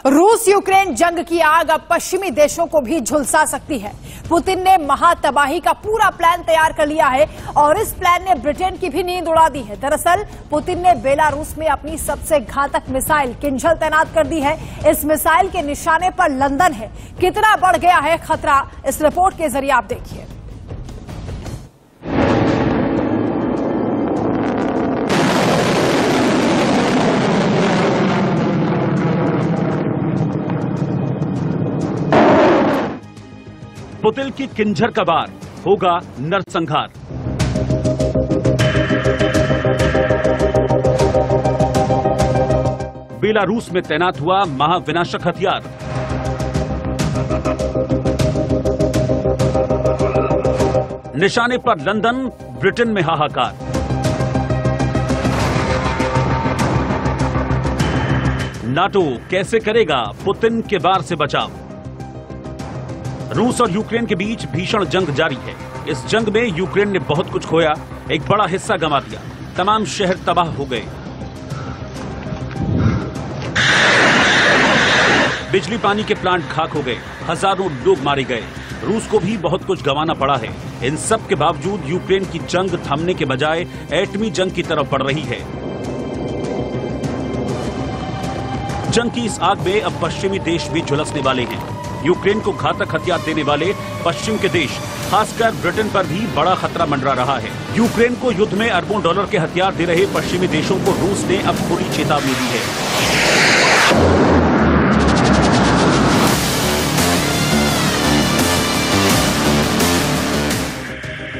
रूस यूक्रेन जंग की आग अब पश्चिमी देशों को भी झुलसा सकती है। पुतिन ने महातबाही का पूरा प्लान तैयार कर लिया है और इस प्लान ने ब्रिटेन की भी नींद उड़ा दी है। दरअसल पुतिन ने बेलारूस में अपनी सबसे घातक मिसाइल किंजल तैनात कर दी है। इस मिसाइल के निशाने पर लंदन है। कितना बढ़ गया है खतरा, इस रिपोर्ट के जरिए आप देखिए। पुतिन की किंजर का वार होगा नरसंहार। बेलारूस में तैनात हुआ महाविनाशक हथियार। निशाने पर लंदन, ब्रिटेन में हाहाकार। नाटो कैसे करेगा पुतिन के वार से बचाव। रूस और यूक्रेन के बीच भीषण जंग जारी है। इस जंग में यूक्रेन ने बहुत कुछ खोया, एक बड़ा हिस्सा गंवा दिया, तमाम शहर तबाह हो गए, बिजली पानी के प्लांट खाक हो गए, हजारों लोग मारे गए। रूस को भी बहुत कुछ गंवाना पड़ा है। इन सब के बावजूद यूक्रेन की जंग थमने के बजाय एटमी जंग की तरफ बढ़ रही है। जंग की इस आग में अब पश्चिमी देश भी झुलसने वाले हैं। यूक्रेन को घातक हथियार देने वाले पश्चिम के देश, खासकर ब्रिटेन पर भी बड़ा खतरा मंडरा रहा है। यूक्रेन को युद्ध में अरबों डॉलर के हथियार दे रहे पश्चिमी देशों को रूस ने अब थोड़ी चेतावनी दी है।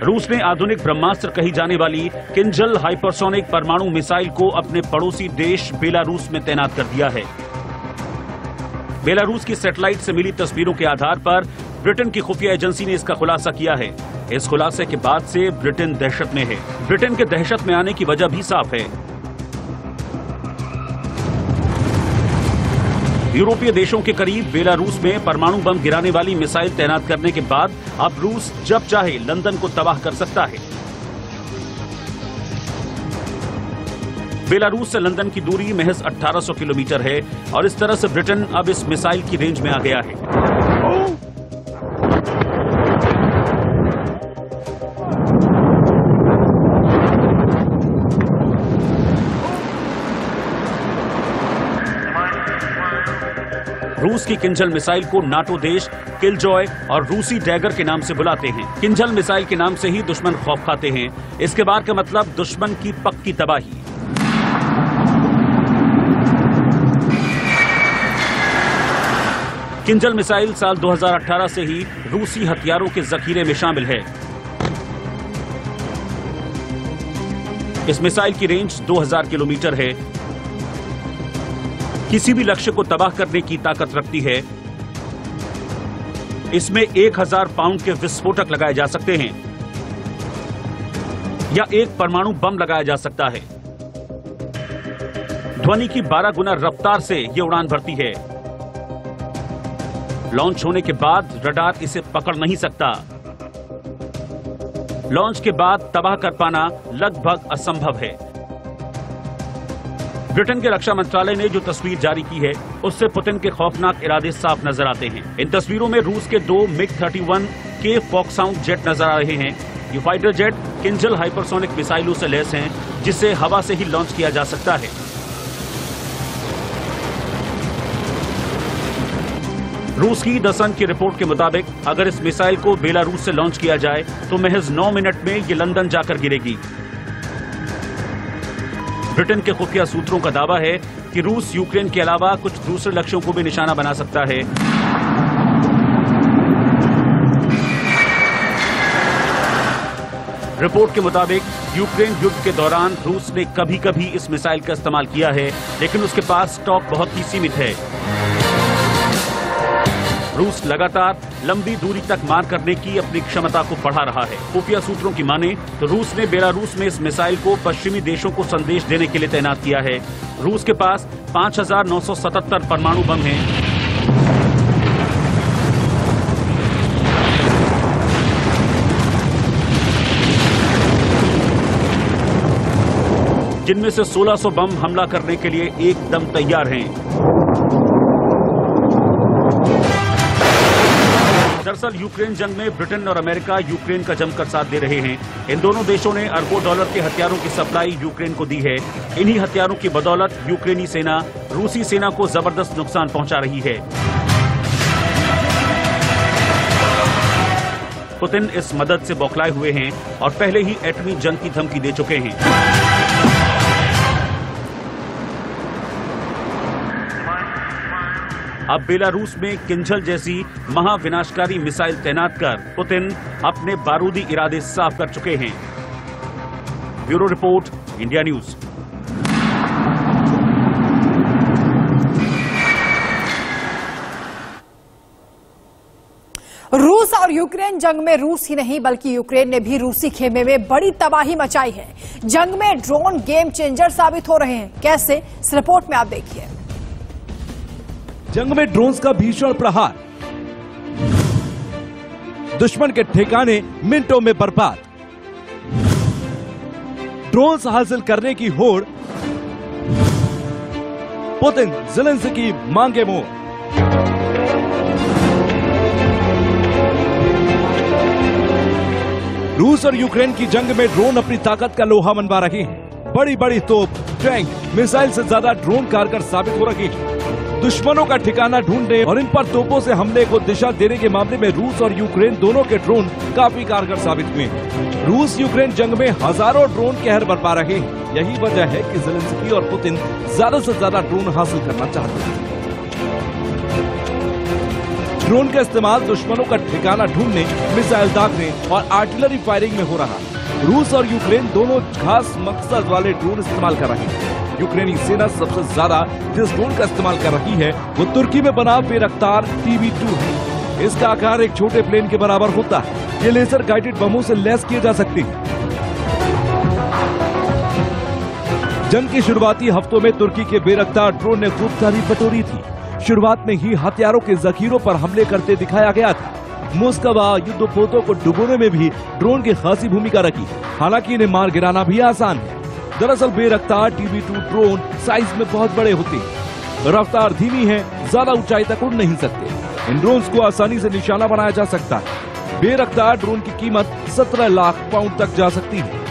रूस ने आधुनिक ब्रह्मास्त्र कही जाने वाली किंजल हाइपरसोनिक परमाणु मिसाइल को अपने पड़ोसी देश बेलारूस में तैनात कर दिया है। बेलारूस की सैटेलाइट से मिली तस्वीरों के आधार पर ब्रिटेन की खुफिया एजेंसी ने इसका खुलासा किया है। इस खुलासे के बाद से ब्रिटेन दहशत में है। ब्रिटेन के दहशत में आने की वजह भी साफ है। यूरोपीय देशों के करीब बेलारूस में परमाणु बम गिराने वाली मिसाइल तैनात करने के बाद अब रूस जब चाहे लंदन को तबाह कर सकता है। बेलारूस से लंदन की दूरी महज 1800 किलोमीटर है और इस तरह से ब्रिटेन अब इस मिसाइल की रेंज में आ गया है। रूस की किंजल मिसाइल को नाटो देश किलजॉय और रूसी डैगर के नाम से बुलाते हैं। किंजल मिसाइल के नाम से ही दुश्मन खौफ खाते हैं। इसके बाद का मतलब दुश्मन की पक्की तबाही। किंजल मिसाइल साल 2018 से ही रूसी हथियारों के जखीरे में शामिल है। इस मिसाइल की रेंज 2000 किलोमीटर है। किसी भी लक्ष्य को तबाह करने की ताकत रखती है। इसमें 1000 पाउंड के विस्फोटक लगाए जा सकते हैं या एक परमाणु बम लगाया जा सकता है। ध्वनि की 12 गुना रफ्तार से यह उड़ान भरती है। लॉन्च होने के बाद रडार इसे पकड़ नहीं सकता। लॉन्च के बाद तबाह कर पाना लगभग असंभव है। ब्रिटेन के रक्षा मंत्रालय ने जो तस्वीर जारी की है उससे पुतिन के खौफनाक इरादे साफ नजर आते हैं। इन तस्वीरों में रूस के 2 MiG-31 के फॉक्सहाउंड जेट नजर आ रहे हैं। ये फाइटर जेट किंजल हाइपरसोनिक मिसाइलों से लैस हैं, जिसे हवा से ही लॉन्च किया जा सकता है। रूस की द सन की रिपोर्ट के मुताबिक अगर इस मिसाइल को बेलारूस से लॉन्च किया जाए तो महज 9 मिनट में ये लंदन जाकर गिरेगी। ब्रिटेन के खुफिया सूत्रों का दावा है कि रूस यूक्रेन के अलावा कुछ दूसरे लक्ष्यों को भी निशाना बना सकता है। रिपोर्ट के मुताबिक यूक्रेन युद्ध के दौरान रूस ने कभी कभी इस मिसाइल का इस्तेमाल किया है, लेकिन उसके पास स्टॉक बहुत ही सीमित है। रूस लगातार लंबी दूरी तक मार करने की अपनी क्षमता को बढ़ा रहा है। खुफिया सूत्रों की माने तो रूस ने बेलारूस में इस मिसाइल को पश्चिमी देशों को संदेश देने के लिए तैनात किया है। रूस के पास 5977 परमाणु बम हैं। जिनमें से 1600 बम हमला करने के लिए एकदम तैयार हैं। दरअसल यूक्रेन जंग में ब्रिटेन और अमेरिका यूक्रेन का जमकर साथ दे रहे हैं। इन दोनों देशों ने अरबों डॉलर के हथियारों की सप्लाई यूक्रेन को दी है। इन्हीं हथियारों की बदौलत यूक्रेनी सेना रूसी सेना को जबरदस्त नुकसान पहुंचा रही है। पुतिन इस मदद से बौखलाए हुए हैं और पहले ही एटमी जंग की धमकी दे चुके हैं। अब बेलारूस में किंझल जैसी महाविनाशकारी मिसाइल तैनात कर पुतिन अपने बारूदी इरादे साफ कर चुके हैं। Bureau report, India news. रूस और यूक्रेन जंग में रूस ही नहीं बल्कि यूक्रेन ने भी रूसी खेमे में बड़ी तबाही मचाई है। जंग में ड्रोन गेम चेंजर साबित हो रहे हैं। कैसे, इस रिपोर्ट में आप देखिए। जंग में ड्रोन्स का भीषण प्रहार, दुश्मन के ठिकाने मिनटों में बर्बाद, ड्रोन्स हासिल करने की होड़, पुतिन ज़ेलेंस्की मांगे मोर। रूस और यूक्रेन की जंग में ड्रोन अपनी ताकत का लोहा मनवा रहे हैं। बड़ी बड़ी तोप, टैंक, मिसाइल से ज्यादा ड्रोन कारगर साबित हो रहे हैं। दुश्मनों का ठिकाना ढूंढने और इन पर तोपों से हमले को दिशा देने के मामले में रूस और यूक्रेन दोनों के ड्रोन काफी कारगर साबित हुए हैं। रूस यूक्रेन जंग में हजारों ड्रोन कहर बरपा रहे हैं। यही वजह है कि ज़ेलेंस्की और पुतिन ज्यादा से ज्यादा ड्रोन हासिल करना चाहते हैं। ड्रोन का इस्तेमाल दुश्मनों का ठिकाना ढूंढने, मिसाइल दागने और आर्टिलरी फायरिंग में हो रहा है। रूस और यूक्रेन दोनों खास मकसद वाले ड्रोन इस्तेमाल कर रहे हैं। यूक्रेनी सेना सबसे ज्यादा जिस ड्रोन का इस्तेमाल कर रही है वो तुर्की में बना बेरख्तार TB2 है। इसका आकार एक छोटे प्लेन के बराबर होता है। ये लेजर गाइडेड बमों से लैस किए जा सकते हैं। जंग के शुरुआती हफ्तों में तुर्की के बेरख्तार ड्रोन ने खूब तारीफ बटोरी थी। शुरुआत में ही हथियारों के जखीरों पर हमले करते दिखाया गया था। मोस्कवा युद्धपोतों को डुबोने में भी ड्रोन की खासी भूमिका रखी। हालांकि इन्हें मार गिराना भी आसान है। दरअसल बेरख्तार TB2 ड्रोन साइज में बहुत बड़े होते हैं, रफ्तार धीमी है, ज्यादा ऊंचाई तक उड़ नहीं सकते। इन ड्रोन्स को आसानी से निशाना बनाया जा सकता है। बेरख्तार ड्रोन की कीमत 17 लाख पाउंड तक जा सकती है।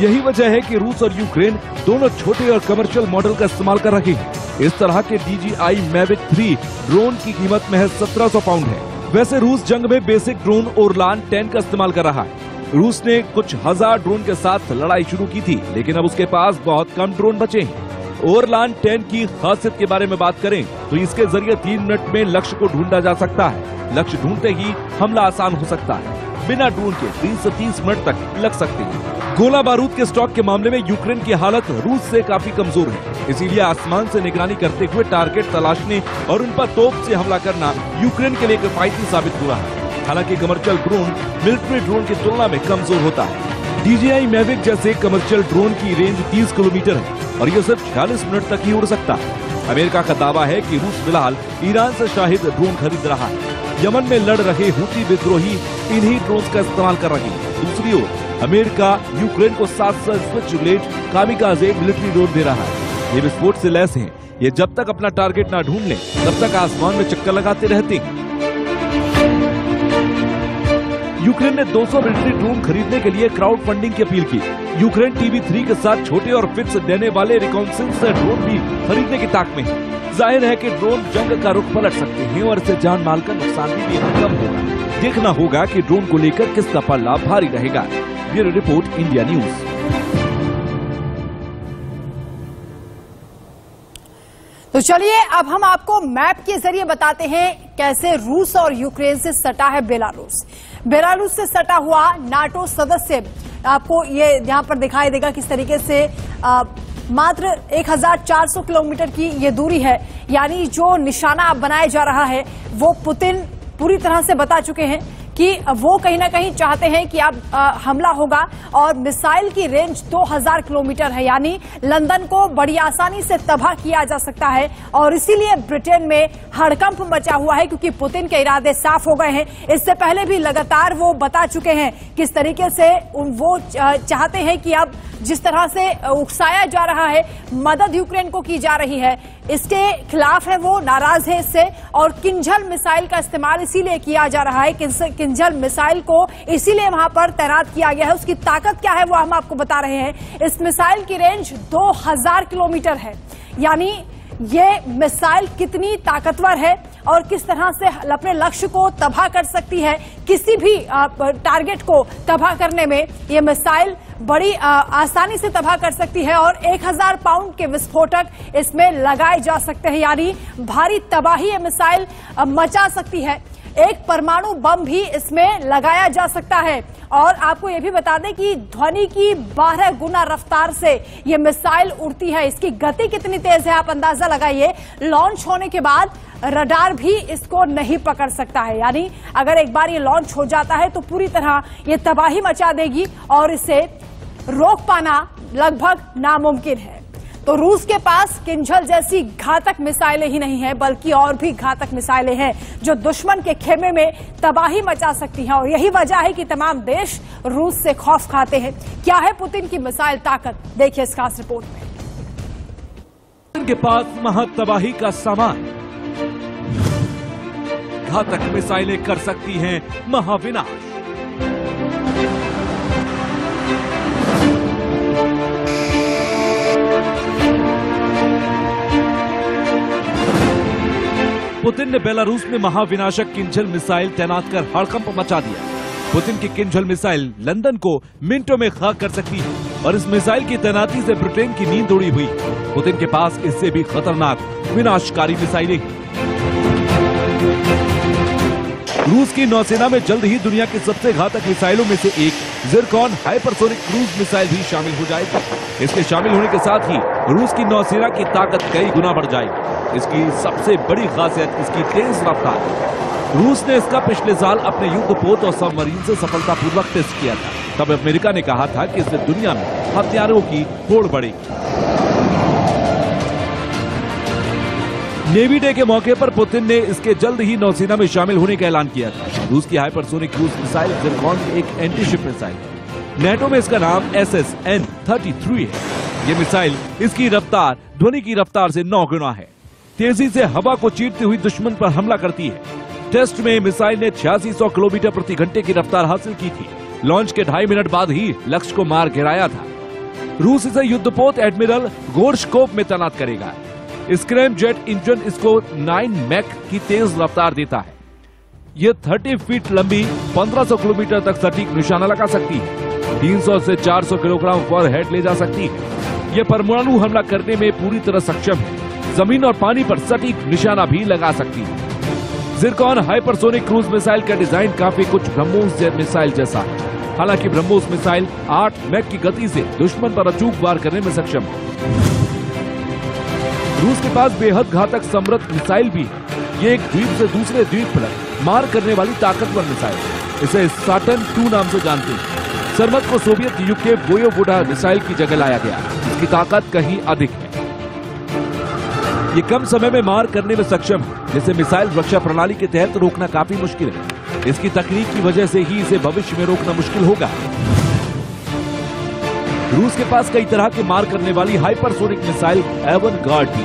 यही वजह है कि रूस और यूक्रेन दोनों छोटे और कमर्शियल मॉडल का इस्तेमाल कर रहे हैं। इस तरह के DJI Mavic 3 ड्रोन की कीमत महज 1700 पाउंड है। वैसे रूस जंग में बेसिक ड्रोन ओरलान 10 का इस्तेमाल कर रहा है। रूस ने कुछ हजार ड्रोन के साथ लड़ाई शुरू की थी, लेकिन अब उसके पास बहुत कम ड्रोन बचे हैं। ओरलान 10 की खासियत के बारे में बात करें तो इसके जरिए 3 मिनट में लक्ष्य को ढूंढा जा सकता है। लक्ष्य ढूंढते ही हमला आसान हो सकता है। बिना ड्रोन के 20 से 30 मिनट तक लग सकते हैं। गोला बारूद के स्टॉक के मामले में यूक्रेन की हालत रूस से काफी कमजोर है। इसीलिए आसमान से निगरानी करते हुए टारगेट तलाशने और उन पर तोप से हमला करना यूक्रेन के लिए किफायती साबित हुआ है। हालांकि कमर्शियल ड्रोन मिलिट्री ड्रोन की तुलना में कमजोर होता है। DJI Mavic जैसे कमर्शियल ड्रोन की रेंज 30 किलोमीटर है और ये सिर्फ 40 मिनट तक ही उड़ सकता है। अमेरिका का दावा है कि रूस फिलहाल ईरान से शाहिद ड्रोन खरीद रहा है। यमन में लड़ रहे हूती विद्रोही इन्हीं ड्रोन का इस्तेमाल कर रहे हैं। दूसरी ओर अमेरिका यूक्रेन को 700 स्विचब्लेड कामिकाज़े मिलिट्री ड्रोन दे रहा है। ये विस्फोट से लैस हैं। ये जब तक अपना टारगेट ना ढूंढ लें तब तक आसमान में चक्कर लगाते रहते हैं। यूक्रेन ने 200 मिलिट्री ड्रोन खरीदने के लिए क्राउड फंडिंग की अपील की। यूक्रेन TB3 के साथ छोटे और फिक्स देने वाले रिकॉन्सेंस ड्रोन भी खरीदने की ताक में है। जाहिर है कि ड्रोन जंग का रुख पलट सकते हैं और इससे जान माल का नुकसान भी कम होगा। देखना होगा कि ड्रोन को लेकर किसका पल्ला भारी रहेगा। Bureau report, India news. तो चलिए अब हम आपको मैप के जरिए बताते हैं कैसे रूस और यूक्रेन से सटा है बेलारूस। बेलारूस से सटा हुआ नाटो सदस्य, आपको ये यहाँ पर दिखाई देगा किस तरीके से मात्र 1400 किलोमीटर की ये दूरी है। यानी जो निशाना अब बनाया जा रहा है वो पुतिन पूरी तरह से बता चुके हैं कि वो कहीं ना कहीं चाहते हैं कि अब हमला होगा और मिसाइल की रेंज 2000 किलोमीटर है। यानी लंदन को बड़ी आसानी से तबाह किया जा सकता है और इसीलिए ब्रिटेन में हड़कंप मचा हुआ है क्योंकि पुतिन के इरादे साफ हो गए हैं। इससे पहले भी लगातार वो बता चुके हैं किस तरीके से वो चाहते हैं कि अब जिस तरह से उकसाया जा रहा है, मदद यूक्रेन को की जा रही है, इसके खिलाफ है, वो नाराज है इससे, और किंजल मिसाइल का इस्तेमाल इसीलिए किया जा रहा है। किंजल मिसाइल को इसीलिए वहां पर तैनात किया गया है। उसकी ताकत क्या है वो हम आपको बता रहे हैं। इस मिसाइल की रेंज 2000 किलोमीटर है, यानी ये मिसाइल कितनी ताकतवर है और किस तरह से अपने लक्ष्य को तबाह कर सकती है। किसी भी टारगेट को तबाह करने में ये मिसाइल बड़ी आसानी से तबाह कर सकती है और 1000 पाउंड के विस्फोटक इसमें लगाए जा सकते हैं, यानी भारी तबाही ये मिसाइल मचा सकती है। एक परमाणु बम भी इसमें लगाया जा सकता है। और आपको यह भी बता दें कि ध्वनि की 12 गुना रफ्तार से यह मिसाइल उड़ती है। इसकी गति कितनी तेज है आप अंदाजा लगाइए। लॉन्च होने के बाद रडार भी इसको नहीं पकड़ सकता है, यानी अगर एक बार ये लॉन्च हो जाता है तो पूरी तरह ये तबाही मचा देगी और इसे रोक पाना लगभग नामुमकिन है। तो रूस के पास किंजल जैसी घातक मिसाइलें ही नहीं है, बल्कि और भी घातक मिसाइलें हैं जो दुश्मन के खेमे में तबाही मचा सकती हैं। और यही वजह है कि तमाम देश रूस से खौफ खाते हैं। क्या है पुतिन की मिसाइल ताकत, देखिए इस खास रिपोर्ट में। पुतिन के पास महातबाही का सामान, घातक मिसाइलें कर सकती हैं महाविनाश। पुतिन ने बेलारूस में महाविनाशक किंजल मिसाइल तैनात कर हड़कंप मचा दिया। पुतिन की किंजल मिसाइल लंदन को मिनटों में खाक कर सकती है और इस मिसाइल की तैनाती से ब्रिटेन की नींद उड़ी हुई। पुतिन के पास इससे भी खतरनाक विनाशकारी मिसाइलें। रूस की नौसेना में जल्द ही दुनिया की सबसे घातक मिसाइलों में से एक ज़िरकॉन हाइपरसोनिक क्रूज मिसाइल भी शामिल हो जाएगी। इसके शामिल होने के साथ ही रूस की नौसेना की ताकत कई गुना बढ़ जाएगी। इसकी सबसे बड़ी खासियत इसकी तेज रफ्तार है। रूस ने इसका पिछले साल अपने युद्धपोत और सबमरीन से सफलतापूर्वक टेस्ट किया था। तब अमेरिका ने कहा था कि इससे दुनिया में हथियारों की होड़ बढ़ेगी। नेवी डे के मौके पर पुतिन ने इसके जल्द ही नौसेना में शामिल होने का ऐलान किया था। रूस की हाइपरसोनिक क्रूज मिसाइल ज़िरकॉन एक एंटीशिप मिसाइल है। नेटो में इसका नाम SSN-33 है। ये मिसाइल इसकी रफ्तार ध्वनि की रफ्तार से 9 गुना है। तेजी से हवा को चीरती हुई दुश्मन पर हमला करती है। टेस्ट में मिसाइल ने 8600 किलोमीटर प्रति घंटे की रफ्तार हासिल की थी। लॉन्च के 2.5 मिनट बाद ही लक्ष्य को मार गिराया था। रूस इसे युद्धपोत एडमिरल गोर्शकोव में तैनात करेगा। स्क्रैम जेट इंजन इसको 9 मैक की तेज रफ्तार देता है। यह 30 फीट लंबी 1500 किलोमीटर तक सटीक निशाना लगा सकती है। 300 से 400 किलोग्राम पर हेड ले जा सकती है। यह परमाणु हमला करने में पूरी तरह सक्षम है। जमीन और पानी पर सटीक निशाना भी लगा सकती है। ज़िरकॉन हाइपरसोनिक क्रूज मिसाइल का डिजाइन काफी कुछ ब्रह्मोस मिसाइल जैसा है। हालांकि ब्रह्मोस मिसाइल 8 मैक की गति से दुश्मन पर अचूक वार करने में सक्षम है। रूस के पास बेहद घातक समृद्ध मिसाइल भी है। ये एक द्वीप से दूसरे द्वीप पर मार करने वाली ताकतवर मिसाइल है। इसे साटर्न 2 नाम से जानते हैं। सरमत को सोवियत युग के वोयोवोडा मिसाइल की जगह लाया गया। इसकी ताकत कहीं अधिक है। ये कम समय में मार करने में सक्षम है, जिसे मिसाइल रक्षा प्रणाली के तहत रोकना काफी मुश्किल है। इसकी तकनीक की वजह से ही इसे भविष्य में रोकना मुश्किल होगा। रूस के पास कई तरह के मार करने वाली हाइपरसोनिक मिसाइल एवनगार्ड भी।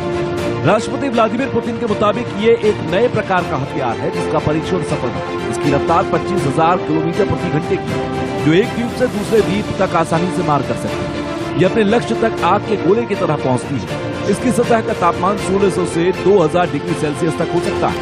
राष्ट्रपति व्लादिमीर पुतिन के मुताबिक ये एक नए प्रकार का हथियार है जिसका परीक्षण सफल है। इसकी रफ्तार 25,000 किलोमीटर प्रति घंटे की है, जो एक द्वीप से दूसरे द्वीप तक आसानी से मार कर सकती है। ये अपने लक्ष्य तक आग के गोले की तरह पहुंचती है। इसकी सतह का तापमान 1600 से 2000 डिग्री सेल्सियस तक हो सकता है।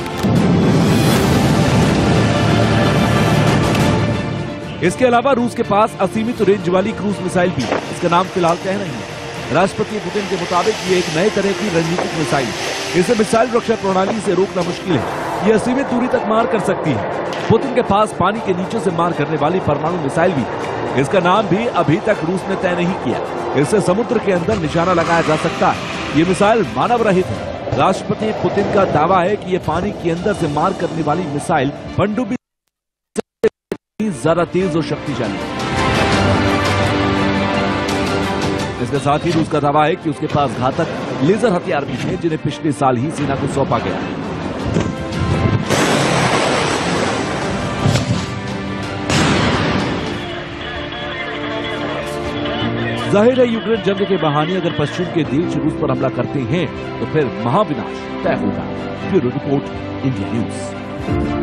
इसके अलावा रूस के पास असीमित रेंज वाली क्रूज मिसाइल भी है। इसका नाम फिलहाल तय नहीं है। राष्ट्रपति पुतिन के मुताबिक ये एक नए तरह की रणनीतिक मिसाइल है। इसे मिसाइल रक्षा प्रणाली से रोकना मुश्किल है। ये असीमित दूरी तक मार कर सकती है। पुतिन के पास पानी के नीचे से मार करने वाली परमाणु मिसाइल भी है। इसका नाम भी अभी तक रूस ने तय नहीं किया। इससे समुद्र के अंदर निशाना लगाया जा सकता है। ये मिसाइल मानव रहित है। राष्ट्रपति पुतिन का दावा है कि ये पानी के अंदर से मार करने वाली मिसाइल पनडुब्बी से ज्यादा तेज और शक्तिशाली है। इसके साथ ही रूस का दावा है कि उसके पास घातक लेजर हथियार भी हैं, जिन्हें पिछले साल ही सेना को सौंपा गया है। जाहिर है यूक्रेन जंग के बहाने अगर पश्चिम के देश रूस पर हमला करते हैं तो फिर महाविनाश तय होगा। Bureau report, India news.